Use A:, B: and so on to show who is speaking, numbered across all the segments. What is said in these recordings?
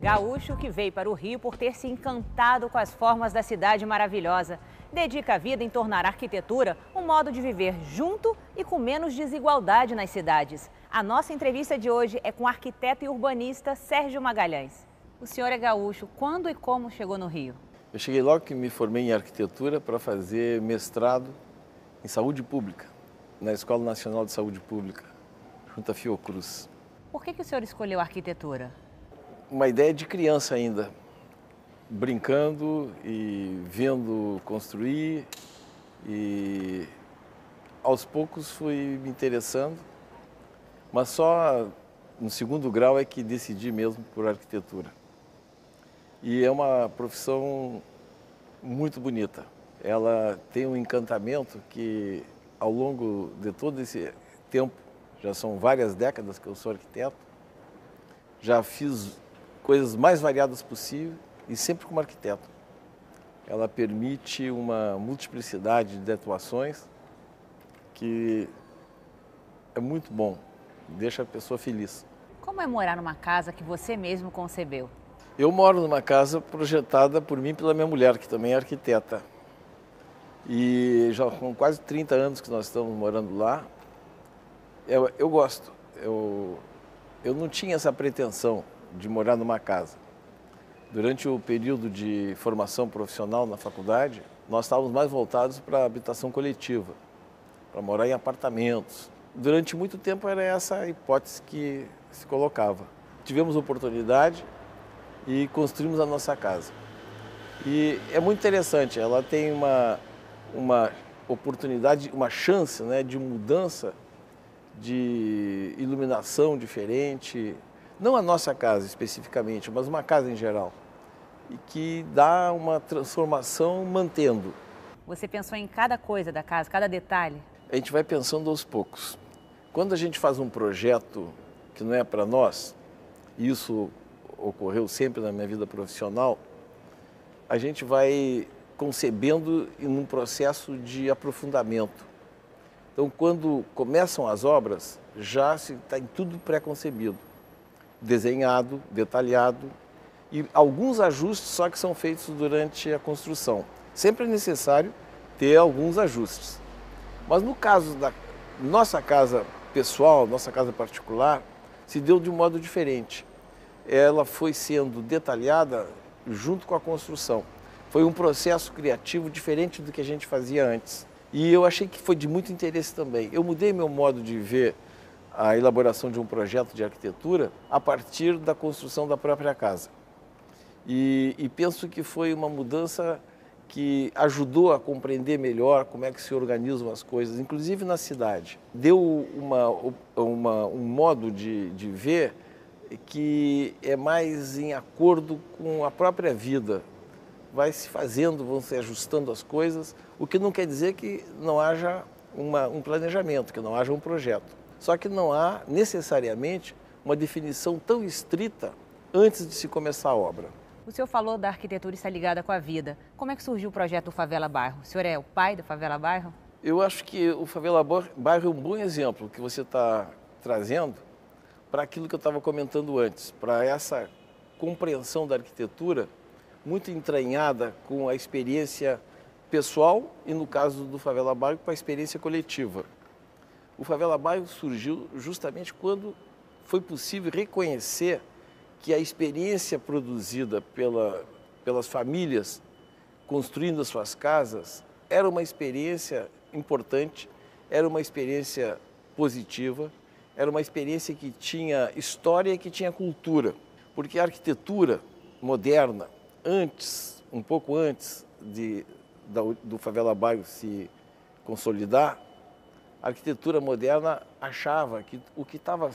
A: Gaúcho que veio para o Rio por ter se encantado com as formas da cidade maravilhosa. Dedica a vida em tornar a arquitetura um modo de viver junto e com menos desigualdade nas cidades. A nossa entrevista de hoje é com o arquiteto e urbanista Sérgio Magalhães. O senhor é gaúcho. Quando e como chegou no Rio?
B: Eu cheguei logo que me formei em arquitetura para fazer mestrado em saúde pública, na Escola Nacional de Saúde Pública, junto à Fiocruz.
A: Por que o senhor escolheu a arquitetura?
B: Uma ideia de criança ainda, brincando e vendo construir, e aos poucos fui me interessando, mas só no segundo grau é que decidi mesmo por arquitetura. E é uma profissão muito bonita. Ela tem um encantamento que, ao longo de todo esse tempo, já são várias décadas que eu sou arquiteto, já fiz coisas mais variadas possível e sempre como arquiteto. Ela permite uma multiplicidade de atuações que é muito bom, deixa a pessoa feliz.
A: Como é morar numa casa que você mesmo concebeu?
B: Eu moro numa casa projetada por mim e pela minha mulher, que também é arquiteta. E já com quase 30 anos que nós estamos morando lá, eu gosto. Eu não tinha essa pretensão de morar numa casa. Durante o período de formação profissional na faculdade, nós estávamos mais voltados para a habitação coletiva, para morar em apartamentos. Durante muito tempo era essa a hipótese que se colocava. Tivemos oportunidade e construímos a nossa casa. E é muito interessante, ela tem uma oportunidade, uma chance, né, de mudança, de iluminação diferente, não a nossa casa especificamente, mas uma casa em geral, e que dá uma transformação mantendo.
A: Você pensou em cada coisa da casa, cada detalhe?
B: A gente vai pensando aos poucos. Quando a gente faz um projeto que não é para nós, e isso ocorreu sempre na minha vida profissional, a gente vai concebendo em um processo de aprofundamento. Então, quando começam as obras, já está em tudo pré-concebido, desenhado, detalhado, e alguns ajustes só que são feitos durante a construção. Sempre é necessário ter alguns ajustes. Mas no caso da nossa casa pessoal, nossa casa particular, se deu de um modo diferente. Ela foi sendo detalhada junto com a construção. Foi um processo criativo diferente do que a gente fazia antes. E eu achei que foi de muito interesse também. Eu mudei meu modo de ver a elaboração de um projeto de arquitetura a partir da construção da própria casa. E penso que foi uma mudança que ajudou a compreender melhor como é que se organizam as coisas, inclusive na cidade. Deu um modo de ver que é mais em acordo com a própria vida. Vai se fazendo, vão se ajustando as coisas, o que não quer dizer que não haja um planejamento, que não haja um projeto. Só que não há necessariamente uma definição tão estrita antes de se começar a obra.
A: O senhor falou da arquitetura estar ligada com a vida. Como é que surgiu o projeto do Favela Bairro? O senhor é o pai do Favela Bairro?
B: Eu acho que o Favela Bairro é um bom exemplo que você está trazendo para aquilo que eu estava comentando antes, para essa compreensão da arquitetura muito entranhada com a experiência pessoal e, no caso do Favela Bairro, com a experiência coletiva. O Favela Bairro surgiu justamente quando foi possível reconhecer que a experiência produzida pelas famílias construindo as suas casas era uma experiência importante, era uma experiência positiva, era uma experiência que tinha história e que tinha cultura. Porque a arquitetura moderna, um pouco antes do Favela Bairro se consolidar, a arquitetura moderna achava que o que estava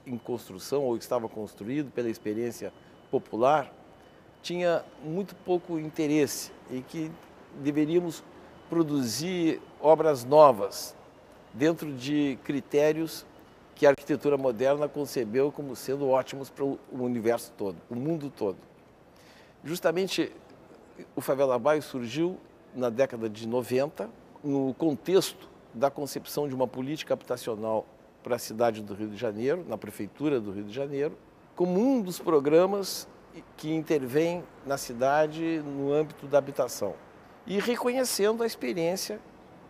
B: em construção ou estava construído pela experiência popular tinha muito pouco interesse e que deveríamos produzir obras novas dentro de critérios que a arquitetura moderna concebeu como sendo ótimos para o universo todo, o mundo todo. Justamente o Favela Bairro surgiu na década de 90, no contexto da concepção de uma política habitacional para a cidade do Rio de Janeiro, na prefeitura do Rio de Janeiro, como um dos programas que intervêm na cidade no âmbito da habitação e reconhecendo a experiência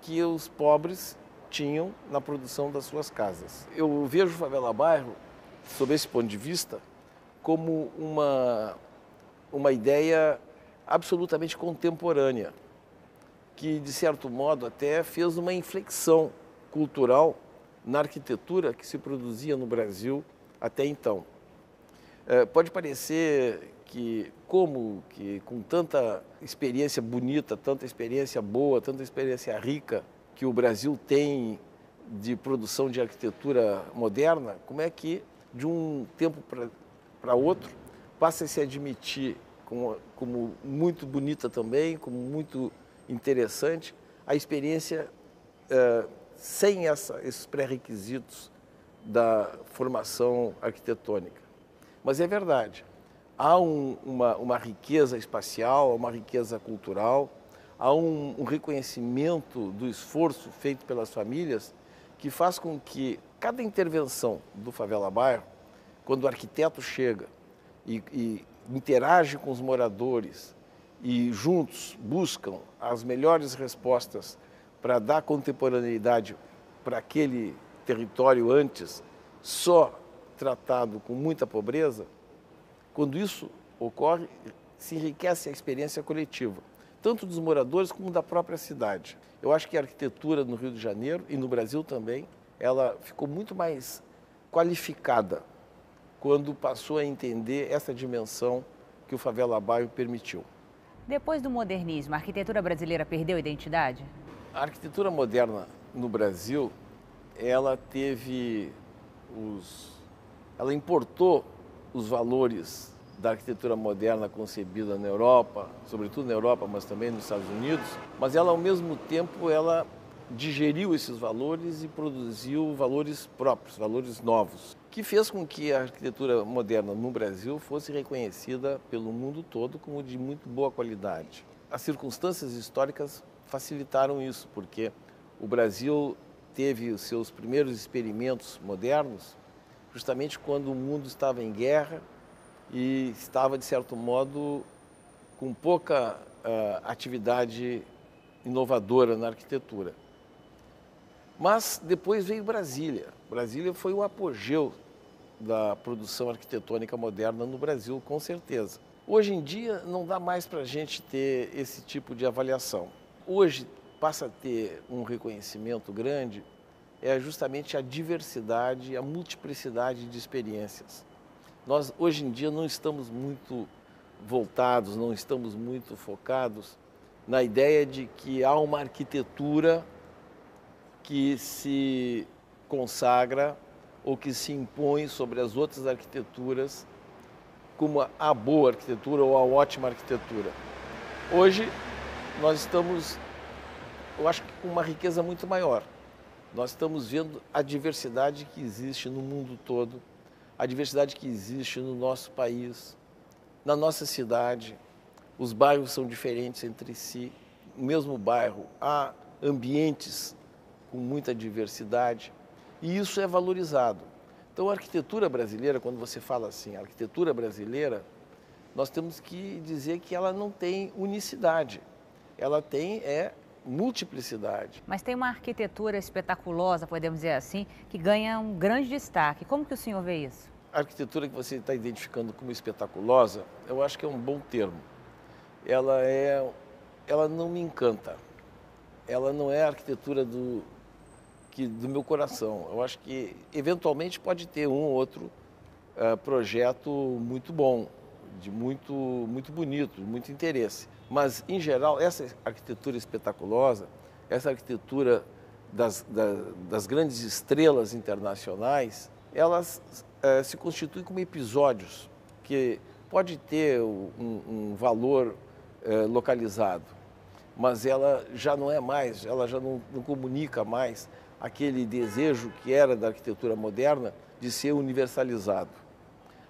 B: que os pobres tinham na produção das suas casas. Eu vejo o Favela Bairro, sob esse ponto de vista, como uma ideia absolutamente contemporânea, que, de certo modo, até fez uma inflexão cultural na arquitetura que se produzia no Brasil até então. Pode parecer que, com tanta experiência bonita, tanta experiência boa, tanta experiência rica que o Brasil tem de produção de arquitetura moderna, como é que, de um tempo para outro, passa a se admitir como muito bonita também, como muito interessante, a experiência sem esses pré-requisitos da formação arquitetônica. Mas é verdade, há uma riqueza espacial, uma riqueza cultural, há um reconhecimento do esforço feito pelas famílias que faz com que cada intervenção do Favela Bairro, quando o arquiteto chega e interage com os moradores e juntos buscam as melhores respostas para dar contemporaneidade para aquele território antes só tratado com muita pobreza, quando isso ocorre, se enriquece a experiência coletiva, tanto dos moradores como da própria cidade. Eu acho que a arquitetura no Rio de Janeiro e no Brasil também, ela ficou muito mais qualificada quando passou a entender essa dimensão que o Favela Bairro permitiu.
A: Depois do modernismo, a arquitetura brasileira perdeu identidade?
B: A arquitetura moderna no Brasil, ela importou os valores da arquitetura moderna concebida na Europa, sobretudo na Europa, mas também nos Estados Unidos, mas ela, ao mesmo tempo, ela digeriu esses valores e produziu valores próprios, valores novos, que fez com que a arquitetura moderna no Brasil fosse reconhecida pelo mundo todo como de muito boa qualidade. As circunstâncias históricas facilitaram isso, porque o Brasil teve os seus primeiros experimentos modernos justamente quando o mundo estava em guerra e estava, de certo modo, com pouca atividade inovadora na arquitetura. Mas depois veio Brasília. Brasília foi o apogeu da produção arquitetônica moderna no Brasil, com certeza. Hoje em dia não dá mais para a gente ter esse tipo de avaliação. Hoje passa a ter um reconhecimento grande justamente a diversidade, a multiplicidade de experiências. Nós hoje em dia não estamos muito voltados, não estamos muito focados na ideia de que há uma arquitetura que se consagra ou que se impõe sobre as outras arquiteturas como a boa arquitetura ou a ótima arquitetura. Hoje nós estamos, eu acho que com uma riqueza muito maior. Nós estamos vendo a diversidade que existe no mundo todo, a diversidade que existe no nosso país, na nossa cidade. Os bairros são diferentes entre si. No mesmo bairro há ambientes com muita diversidade e isso é valorizado. Então a arquitetura brasileira, quando você fala assim, a arquitetura brasileira, nós temos que dizer que ela não tem unicidade, ela tem multiplicidade.
A: Mas tem uma arquitetura espetaculosa, podemos dizer assim, que ganha um grande destaque. Como que o senhor vê isso?
B: A arquitetura que você está identificando como espetaculosa, eu acho que é um bom termo. Ela não me encanta. Ela não é a arquitetura do meu coração. Eu acho que, eventualmente, pode ter um ou outro projeto muito bom, de muito bonito, de muito interesse. Mas, em geral, essa arquitetura espetaculosa, essa arquitetura das grandes estrelas internacionais, elas se constituem como episódios que pode ter um valor localizado, mas ela já não é mais, ela já não comunica mais aquele desejo que era da arquitetura moderna de ser universalizado.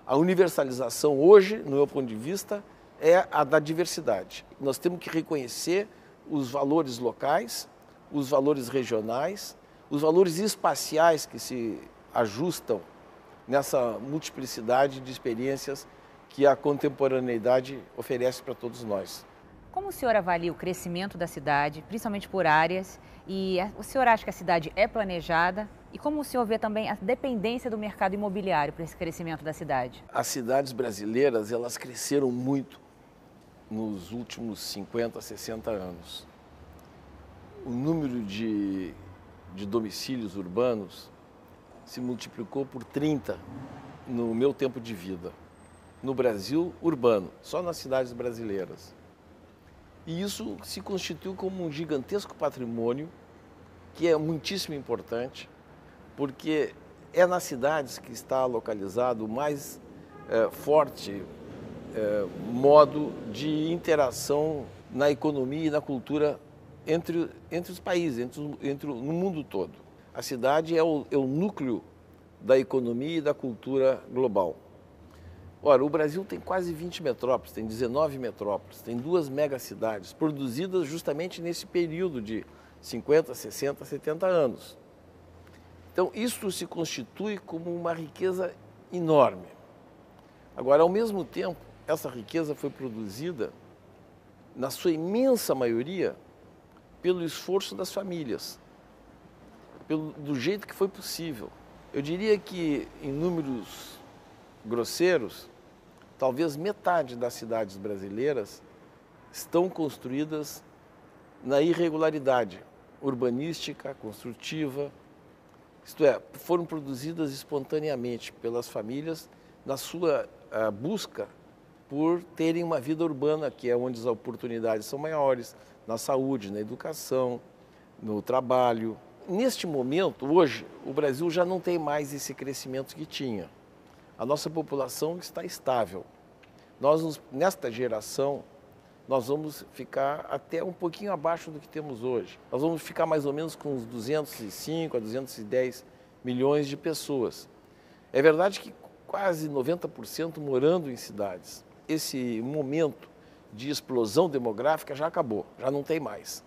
B: A universalização hoje, no meu ponto de vista, é a da diversidade. Nós temos que reconhecer os valores locais, os valores regionais, os valores espaciais que se ajustam nessa multiplicidade de experiências que a contemporaneidade oferece para todos nós.
A: Como o senhor avalia o crescimento da cidade, principalmente por áreas, e o senhor acha que a cidade é planejada? E como o senhor vê também a dependência do mercado imobiliário para esse crescimento da cidade?
B: As cidades brasileiras, elas cresceram muito nos últimos 50, 60 anos. O número de domicílios urbanos se multiplicou por 30 no meu tempo de vida. No Brasil, urbano, só nas cidades brasileiras. E isso se constituiu como um gigantesco patrimônio que é muitíssimo importante, porque é nas cidades que está localizado o mais forte modo de interação na economia e na cultura entre os países, no mundo todo. A cidade é o núcleo da economia e da cultura global. Ora, o Brasil tem quase 20 metrópoles, tem 19 metrópoles, tem 2 megacidades, produzidas justamente nesse período de 50, 60, 70 anos. Então, isso se constitui como uma riqueza enorme. Agora, ao mesmo tempo, essa riqueza foi produzida, na sua imensa maioria, pelo esforço das famílias, do jeito que foi possível. Eu diria que, em números grosseiros, talvez metade das cidades brasileiras estão construídas na irregularidade urbanística, construtiva, isto é, foram produzidas espontaneamente pelas famílias na sua busca por terem uma vida urbana, que é onde as oportunidades são maiores, na saúde, na educação, no trabalho. Neste momento, hoje, o Brasil já não tem mais esse crescimento que tinha. A nossa população está estável. Nesta geração, nós vamos ficar até um pouquinho abaixo do que temos hoje. Nós vamos ficar mais ou menos com uns 205 a 210 milhões de pessoas. É verdade que quase 90% morando em cidades. Esse momento de explosão demográfica já acabou, já não tem mais.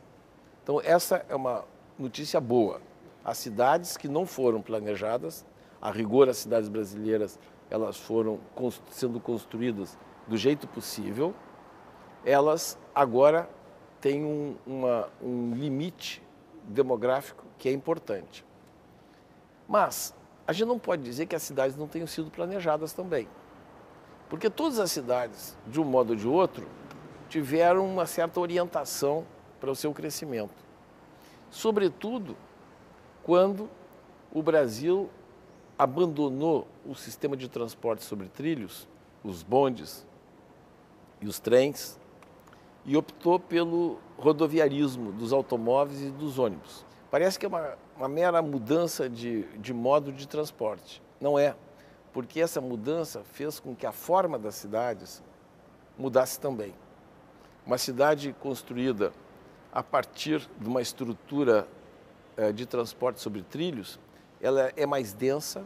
B: Então, essa é uma notícia boa. As cidades que não foram planejadas, a rigor, as cidades brasileiras, elas foram sendo construídas do jeito possível, elas agora têm um limite demográfico que é importante. Mas a gente não pode dizer que as cidades não tenham sido planejadas também. Porque todas as cidades, de um modo ou de outro, tiveram uma certa orientação para o seu crescimento. Sobretudo quando o Brasil abandonou o sistema de transporte sobre trilhos, os bondes e os trens, e optou pelo rodoviarismo dos automóveis e dos ônibus. Parece que é uma mera mudança de modo de transporte. Não é, porque essa mudança fez com que a forma das cidades mudasse também. Uma cidade construída a partir de uma estrutura de transporte sobre trilhos, ela é mais densa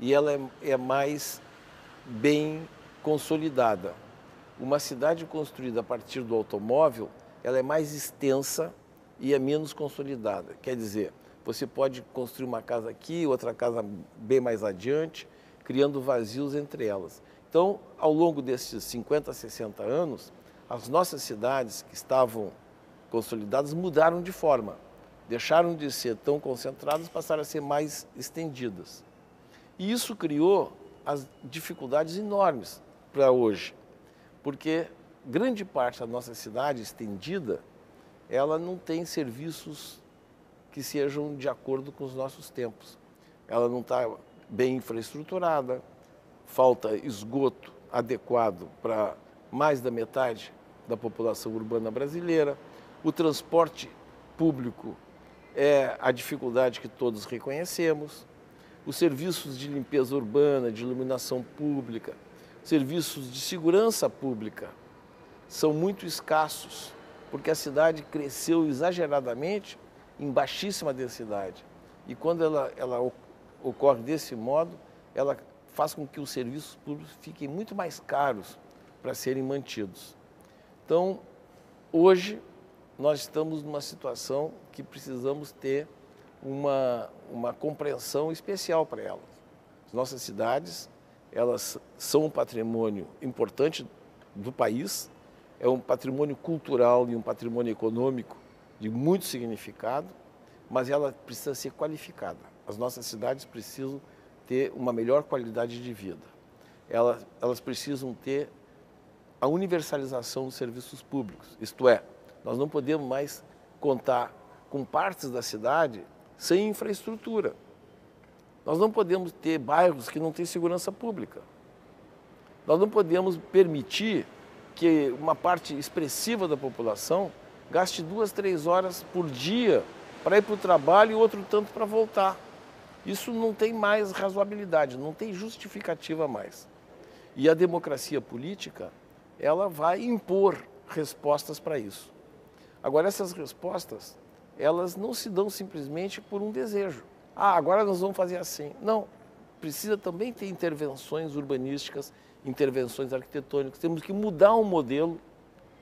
B: e ela é mais bem consolidada. Uma cidade construída a partir do automóvel, ela é mais extensa e é menos consolidada. Quer dizer, você pode construir uma casa aqui, outra casa bem mais adiante, criando vazios entre elas. Então, ao longo desses 50, 60 anos, as nossas cidades que estavam consolidadas mudaram de forma. Deixaram de ser tão concentradas, passaram a ser mais estendidas. E isso criou as dificuldades enormes para hoje, porque grande parte da nossa cidade estendida, ela não tem serviços que sejam de acordo com os nossos tempos. Ela não está bem infraestruturada, falta esgoto adequado para mais da metade da população urbana brasileira, o transporte público é a dificuldade que todos reconhecemos, os serviços de limpeza urbana, de iluminação pública, serviços de segurança pública são muito escassos, porque a cidade cresceu exageradamente em baixíssima densidade. E quando ela ocorre desse modo, ela faz com que os serviços públicos fiquem muito mais caros para serem mantidos. Então, hoje, nós estamos numa situação que precisamos ter uma compreensão especial para elas. As nossas cidades, elas são um patrimônio importante do país, é um patrimônio cultural e um patrimônio econômico de muito significado, mas ela precisa ser qualificada. As nossas cidades precisam ter uma melhor qualidade de vida. Elas precisam ter a universalização dos serviços públicos, isto é, nós não podemos mais contar com partes da cidade sem infraestrutura. Nós não podemos ter bairros que não têm segurança pública. Nós não podemos permitir que uma parte expressiva da população gaste 2, 3 horas por dia para ir para o trabalho e outro tanto para voltar. Isso não tem mais razoabilidade, não tem justificativa mais. E a democracia política, ela vai impor respostas para isso. Agora, essas respostas, elas não se dão simplesmente por um desejo. Agora nós vamos fazer assim. Não, precisa também ter intervenções urbanísticas, intervenções arquitetônicas. Temos que mudar o modelo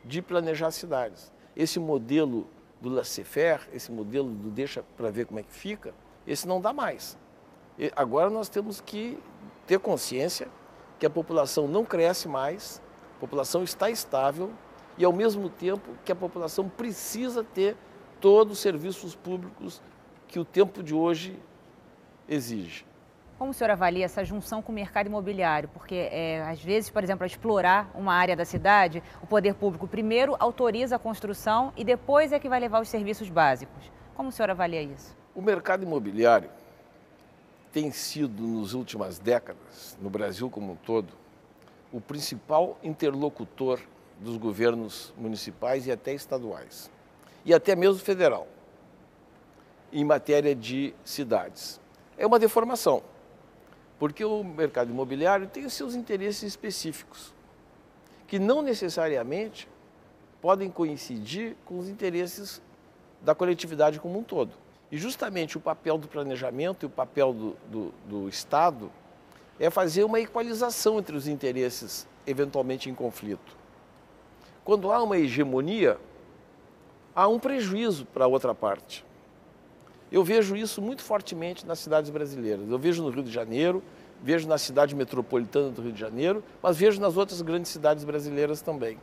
B: de planejar cidades. Esse modelo do laissez-faire, esse modelo do deixa para ver como é que fica, esse não dá mais. Agora nós temos que ter consciência que a população não cresce mais, a população está estável e, ao mesmo tempo, que a população precisa ter todos os serviços públicos que o tempo de hoje exige.
A: Como o senhor avalia essa junção com o mercado imobiliário? Porque, às vezes, por exemplo, para explorar uma área da cidade, o poder público primeiro autoriza a construção e depois é que vai levar os serviços básicos. Como o senhor avalia isso?
B: O mercado imobiliário tem sido, nas últimas décadas, no Brasil como um todo, o principal interlocutor dos governos municipais e até estaduais, e até mesmo federal, em matéria de cidades. É uma deformação, porque o mercado imobiliário tem os seus interesses específicos, que não necessariamente podem coincidir com os interesses da coletividade como um todo. E justamente o papel do planejamento e o papel do Estado é fazer uma equalização entre os interesses eventualmente em conflito. Quando há uma hegemonia, há um prejuízo para a outra parte. Eu vejo isso muito fortemente nas cidades brasileiras. Eu vejo no Rio de Janeiro, vejo na cidade metropolitana do Rio de Janeiro, mas vejo nas outras grandes cidades brasileiras também.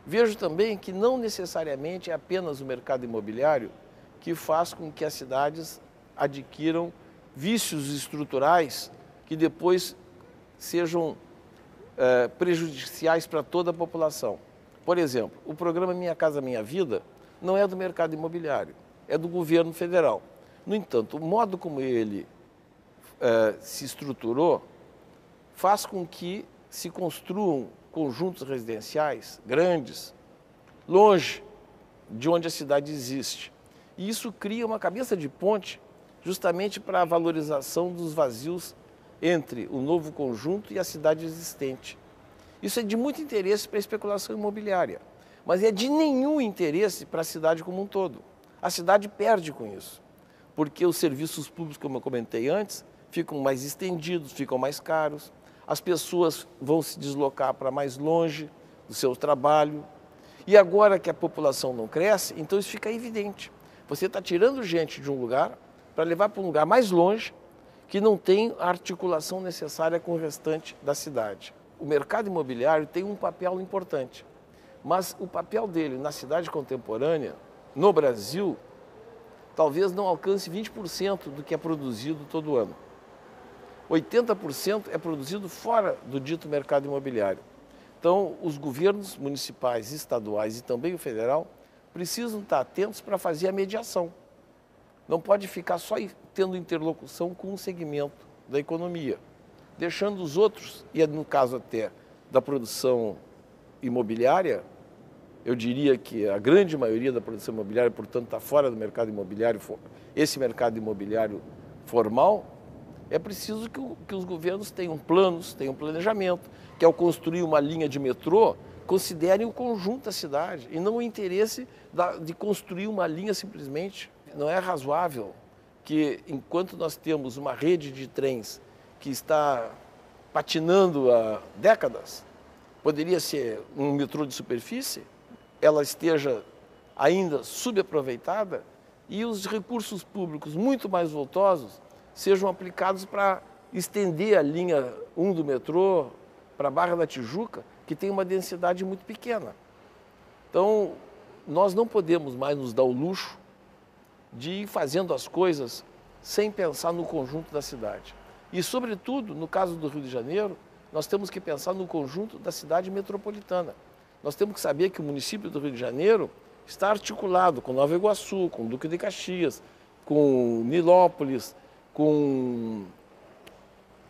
B: Vejo também que não necessariamente é apenas o mercado imobiliário que faz com que as cidades adquiram vícios estruturais que depois sejam prejudiciais para toda a população. Por exemplo, o programa Minha Casa Minha Vida não é do mercado imobiliário, é do governo federal. No entanto, o modo como ele se estruturou faz com que se construam conjuntos residenciais grandes, longe de onde a cidade existe. E isso cria uma cabeça de ponte justamente para a valorização dos vazios entre o novo conjunto e a cidade existente. Isso é de muito interesse para a especulação imobiliária, mas é de nenhum interesse para a cidade como um todo. A cidade perde com isso, porque os serviços públicos, como eu comentei antes, ficam mais estendidos, ficam mais caros, as pessoas vão se deslocar para mais longe do seu trabalho, e agora que a população não cresce, então isso fica evidente. Você está tirando gente de um lugar para levar para um lugar mais longe, que não tem a articulação necessária com o restante da cidade. O mercado imobiliário tem um papel importante, mas o papel dele na cidade contemporânea, no Brasil, talvez não alcance 20% do que é produzido todo ano. 80% é produzido fora do dito mercado imobiliário. Então, os governos municipais, estaduais e também o federal precisam estar atentos para fazer a mediação. Não pode ficar só tendo interlocução com um segmento da economia, deixando os outros, e no caso até da produção imobiliária, eu diria que a grande maioria da produção imobiliária, portanto, está fora do mercado imobiliário, esse mercado imobiliário formal, é preciso que os governos tenham planos, tenham planejamento, que ao construir uma linha de metrô, considerem o conjunto da cidade e não o interesse de construir uma linha simplesmente. Não é razoável que, enquanto nós temos uma rede de trens que está patinando há décadas, poderia ser um metrô de superfície, ela esteja ainda subaproveitada e os recursos públicos muito mais voltosos sejam aplicados para estender a linha 1 do metrô para a Barra da Tijuca, que tem uma densidade muito pequena. Então, nós não podemos mais nos dar o luxo de ir fazendo as coisas sem pensar no conjunto da cidade. E, sobretudo, no caso do Rio de Janeiro, nós temos que pensar no conjunto da cidade metropolitana. Nós temos que saber que o município do Rio de Janeiro está articulado com Nova Iguaçu, com Duque de Caxias, com Nilópolis, com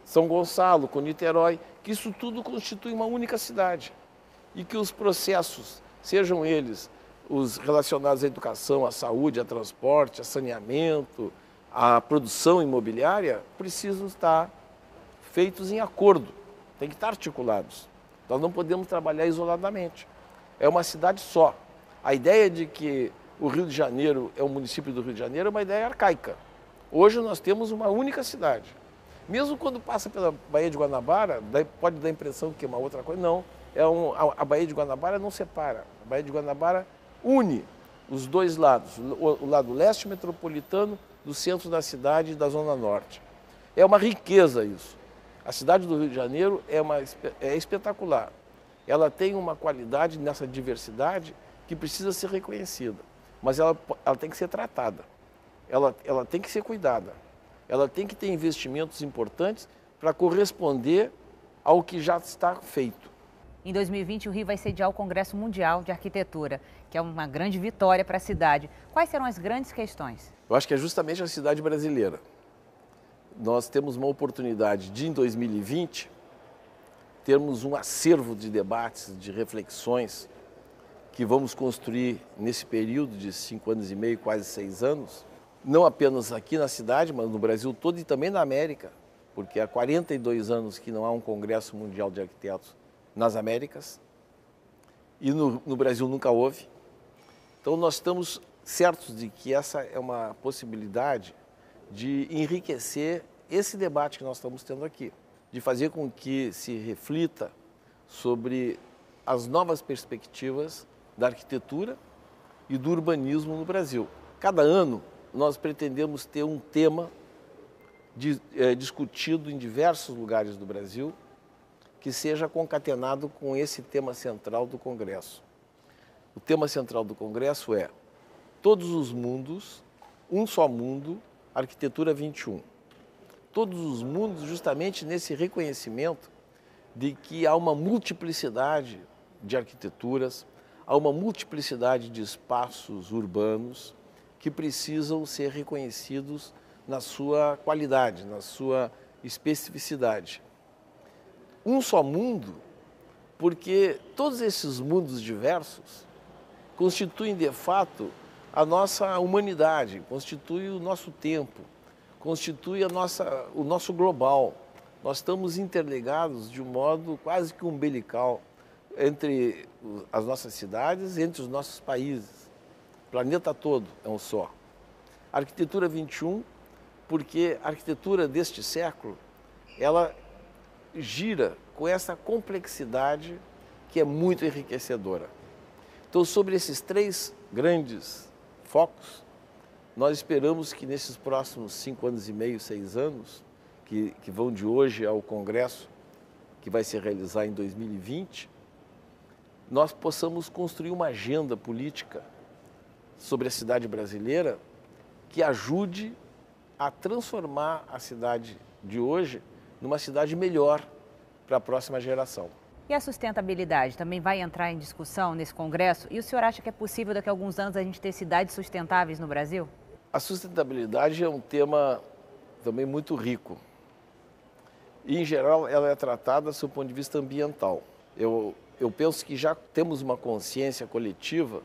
B: São Gonçalo, com Niterói, que isso tudo constitui uma única cidade. E que os processos, sejam eles os relacionados à educação, à saúde, a transporte, a saneamento, à produção imobiliária, precisam estar feitos em acordo, tem que estar articulados. Nós não podemos trabalhar isoladamente. É uma cidade só. A ideia de que o Rio de Janeiro é o município do Rio de Janeiro é uma ideia arcaica. Hoje nós temos uma única cidade. Mesmo quando passa pela Baía de Guanabara, pode dar a impressão que é uma outra coisa. Não, a Baía de Guanabara não separa. A Baía de Guanabara une os dois lados, o lado leste metropolitano do centro da cidade e da zona norte. É uma riqueza isso. A cidade do Rio de Janeiro é espetacular. Ela tem uma qualidade nessa diversidade que precisa ser reconhecida, mas ela tem que ser tratada, ela tem que ser cuidada, ela tem que ter investimentos importantes para corresponder ao que já está feito.
A: Em 2020, o Rio vai sediar o Congresso Mundial de Arquitetura, que é uma grande vitória para a cidade. Quais serão as grandes questões?
B: Eu acho que é justamente a cidade brasileira. Nós temos uma oportunidade de, em 2020, termos um acervo de debates, de reflexões que vamos construir nesse período de 5 anos e meio, quase 6 anos, não apenas aqui na cidade, mas no Brasil todo e também na América, porque há 42 anos que não há um Congresso Mundial de Arquitetos nas Américas e no Brasil nunca houve. Então nós estamos certos de que essa é uma possibilidade de enriquecer esse debate que nós estamos tendo aqui, de fazer com que se reflita sobre as novas perspectivas da arquitetura e do urbanismo no Brasil. Cada ano nós pretendemos ter um tema discutido em diversos lugares do Brasil que seja concatenado com esse tema central do Congresso. O tema central do Congresso é Todos os Mundos, Um Só Mundo, Arquitetura 21. Todos os mundos justamente nesse reconhecimento de que há uma multiplicidade de arquiteturas, há uma multiplicidade de espaços urbanos que precisam ser reconhecidos na sua qualidade, na sua especificidade. Um só mundo, porque todos esses mundos diversos constituem de fato a nossa humanidade, constitui o nosso tempo, constitui o nosso global. Nós estamos interligados de um modo quase que umbilical entre as nossas cidades, entre os nossos países. O planeta todo é um só. A arquitetura 21, porque a arquitetura deste século, ela gira com essa complexidade que é muito enriquecedora. Então, sobre esses 3 grandes focos, nós esperamos que nesses próximos 5 anos e meio, 6 anos, que vão de hoje ao Congresso, que vai se realizar em 2020, nós possamos construir uma agenda política sobre a cidade brasileira que ajude a transformar a cidade de hoje numa cidade melhor para a próxima geração.
A: E a sustentabilidade também vai entrar em discussão nesse Congresso? E o senhor acha que é possível daqui a alguns anos a gente ter cidades sustentáveis no Brasil?
B: A sustentabilidade é um tema também muito rico. E, em geral, ela é tratada do ponto de vista ambiental. Eu penso que já temos uma consciência coletiva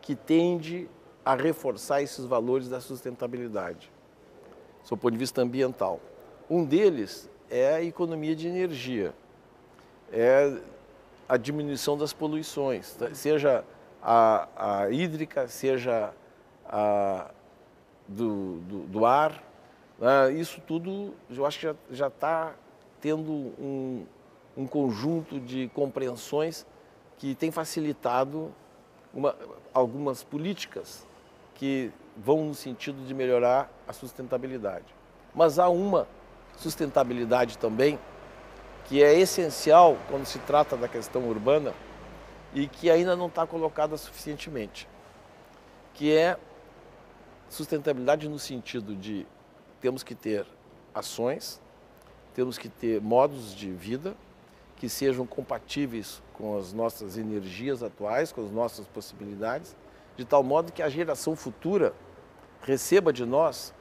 B: que tende a reforçar esses valores da sustentabilidade, do ponto de vista ambiental. Um deles é a economia de energia, é a diminuição das poluições, seja a hídrica, seja a do ar. Isso tudo, eu acho que já está tendo um conjunto de compreensões que tem facilitado algumas políticas que vão no sentido de melhorar a sustentabilidade. Mas há uma sustentabilidade também, que é essencial quando se trata da questão urbana e que ainda não está colocada suficientemente, que é sustentabilidade no sentido de temos que ter ações, temos que ter modos de vida que sejam compatíveis com as nossas energias atuais, com as nossas possibilidades, de tal modo que a geração futura receba de nós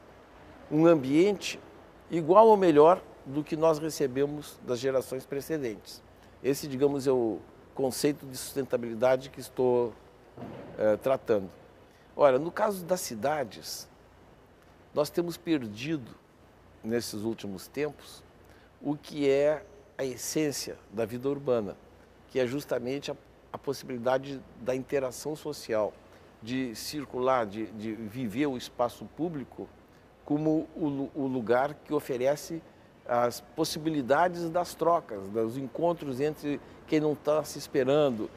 B: um ambiente igual ou melhor do que nós recebemos das gerações precedentes. Esse, digamos, é o conceito de sustentabilidade que estou tratando. Ora, no caso das cidades, nós temos perdido, nesses últimos tempos, o que é a essência da vida urbana, que é justamente a possibilidade da interação social, de circular, de viver o espaço público como o lugar que oferece as possibilidades das trocas, dos encontros entre quem não está se esperando,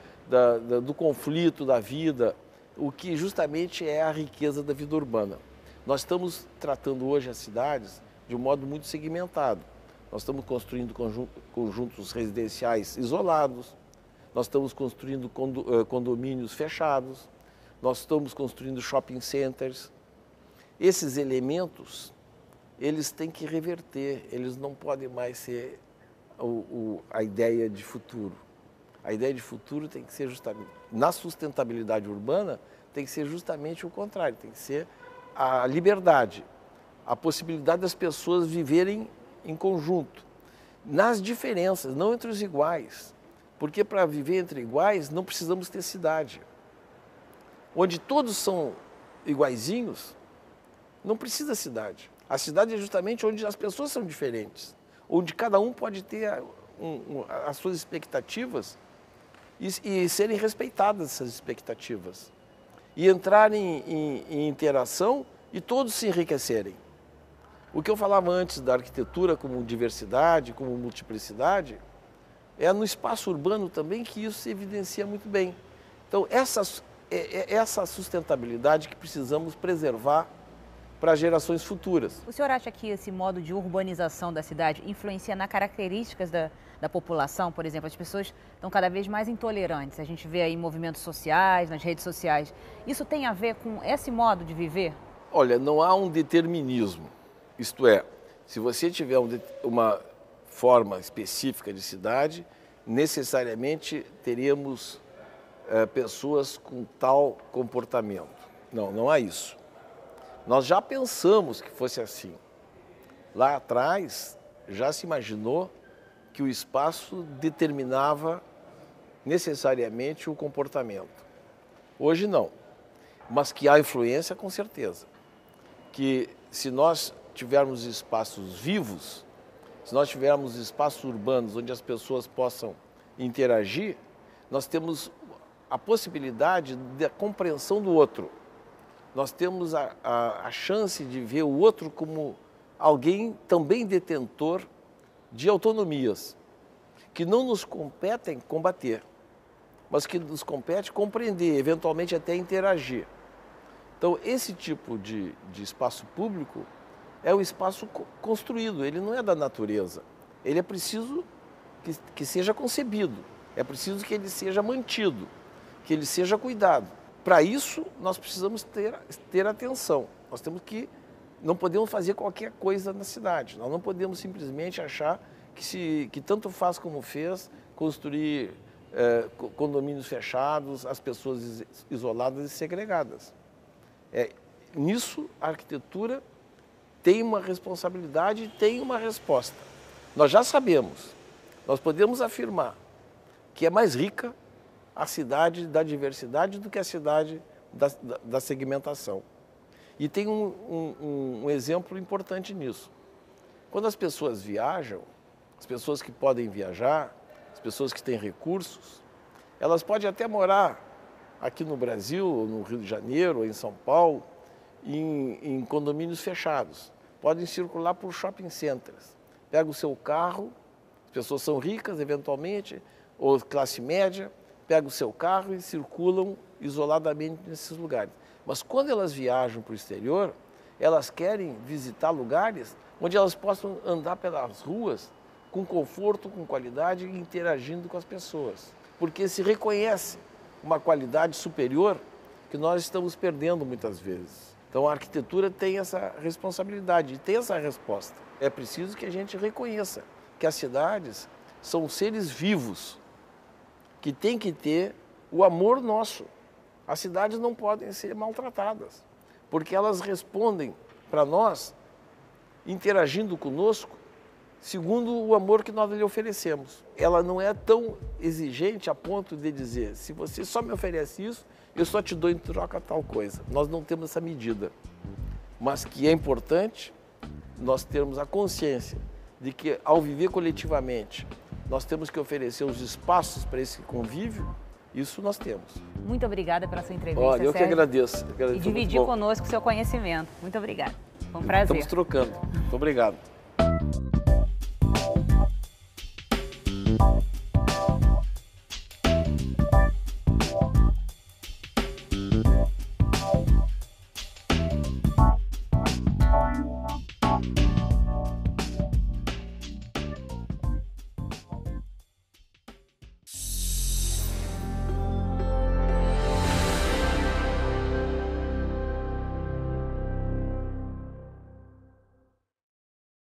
B: do conflito da vida, o que justamente é a riqueza da vida urbana. Nós estamos tratando hoje as cidades de um modo muito segmentado. Nós estamos construindo conjuntos residenciais isolados, nós estamos construindo condomínios fechados, nós estamos construindo shopping centers. Esses elementos, eles têm que reverter, eles não podem mais ser a ideia de futuro. A ideia de futuro tem que ser justamente, na sustentabilidade urbana, tem que ser justamente o contrário, tem que ser a liberdade, a possibilidade das pessoas viverem em conjunto, nas diferenças, não entre os iguais, porque para viver entre iguais não precisamos ter cidade. Onde todos são iguaizinhos, não precisa cidade. A cidade é justamente onde as pessoas são diferentes, onde cada um pode ter as suas expectativas e serem respeitadas essas expectativas. E entrarem em interação e todos se enriquecerem. O que eu falava antes da arquitetura como diversidade, como multiplicidade, é no espaço urbano também que isso se evidencia muito bem. Então, essa sustentabilidade que precisamos preservar para gerações futuras.
A: O senhor acha que esse modo de urbanização da cidade influencia nas características da população? Por exemplo, as pessoas estão cada vez mais intolerantes. A gente vê aí movimentos sociais, nas redes sociais. Isso tem a ver com esse modo de viver?
B: Olha, não há um determinismo. Isto é, se você tiver uma forma específica de cidade, necessariamente teríamos pessoas com tal comportamento. Não, não há isso. Nós já pensamos que fosse assim. Lá atrás, já se imaginou que o espaço determinava necessariamente o comportamento. Hoje não, mas que há influência com certeza. Que se nós tivermos espaços vivos, se nós tivermos espaços urbanos onde as pessoas possam interagir, nós temos a possibilidade da compreensão do outro. Nós temos a chance de ver o outro como alguém também detentor de autonomias, que não nos competem combater, mas que nos compete compreender, eventualmente até interagir. Então, esse tipo de espaço público é um espaço construído, ele não é da natureza. Ele é preciso que seja concebido, é preciso que ele seja mantido, que ele seja cuidado. Para isso, nós precisamos ter atenção. Nós não podemos fazer qualquer coisa na cidade. Nós não podemos simplesmente achar que tanto faz como fez, construir condomínios fechados, as pessoas isoladas e segregadas. Nisso, a arquitetura tem uma responsabilidade e tem uma resposta. Nós já sabemos, nós podemos afirmar que é mais rica a cidade da diversidade do que a cidade da segmentação. E tem um exemplo importante nisso. Quando as pessoas viajam, as pessoas que podem viajar, as pessoas que têm recursos, elas podem até morar aqui no Brasil, no Rio de Janeiro, ou em São Paulo, em condomínios fechados. Podem circular por shopping centers. Pega o seu carro, as pessoas são ricas eventualmente, ou classe média, pega o seu carro e circulam isoladamente nesses lugares. Mas quando elas viajam para o exterior, elas querem visitar lugares onde elas possam andar pelas ruas com conforto, com qualidade e interagindo com as pessoas. Porque se reconhece uma qualidade superior que nós estamos perdendo muitas vezes. Então a arquitetura tem essa responsabilidade e tem essa resposta. É preciso que a gente reconheça que as cidades são seres vivos que têm que ter o amor nosso. As cidades não podem ser maltratadas, porque elas respondem para nós, interagindo conosco, segundo o amor que nós lhe oferecemos. Ela não é tão exigente a ponto de dizer, se você só me oferece isso, eu só te dou em troca tal coisa. Nós não temos essa medida, mas que é importante nós termos a consciência de que, ao viver coletivamente, nós temos que oferecer os espaços para esse convívio. Isso nós temos.
A: Muito obrigada pela sua entrevista,
B: Olha, eu que
A: Sérgio.
B: agradeço.
A: E dividir conosco o seu conhecimento. Muito obrigada. Foi um prazer.
B: Estamos trocando. Muito obrigado.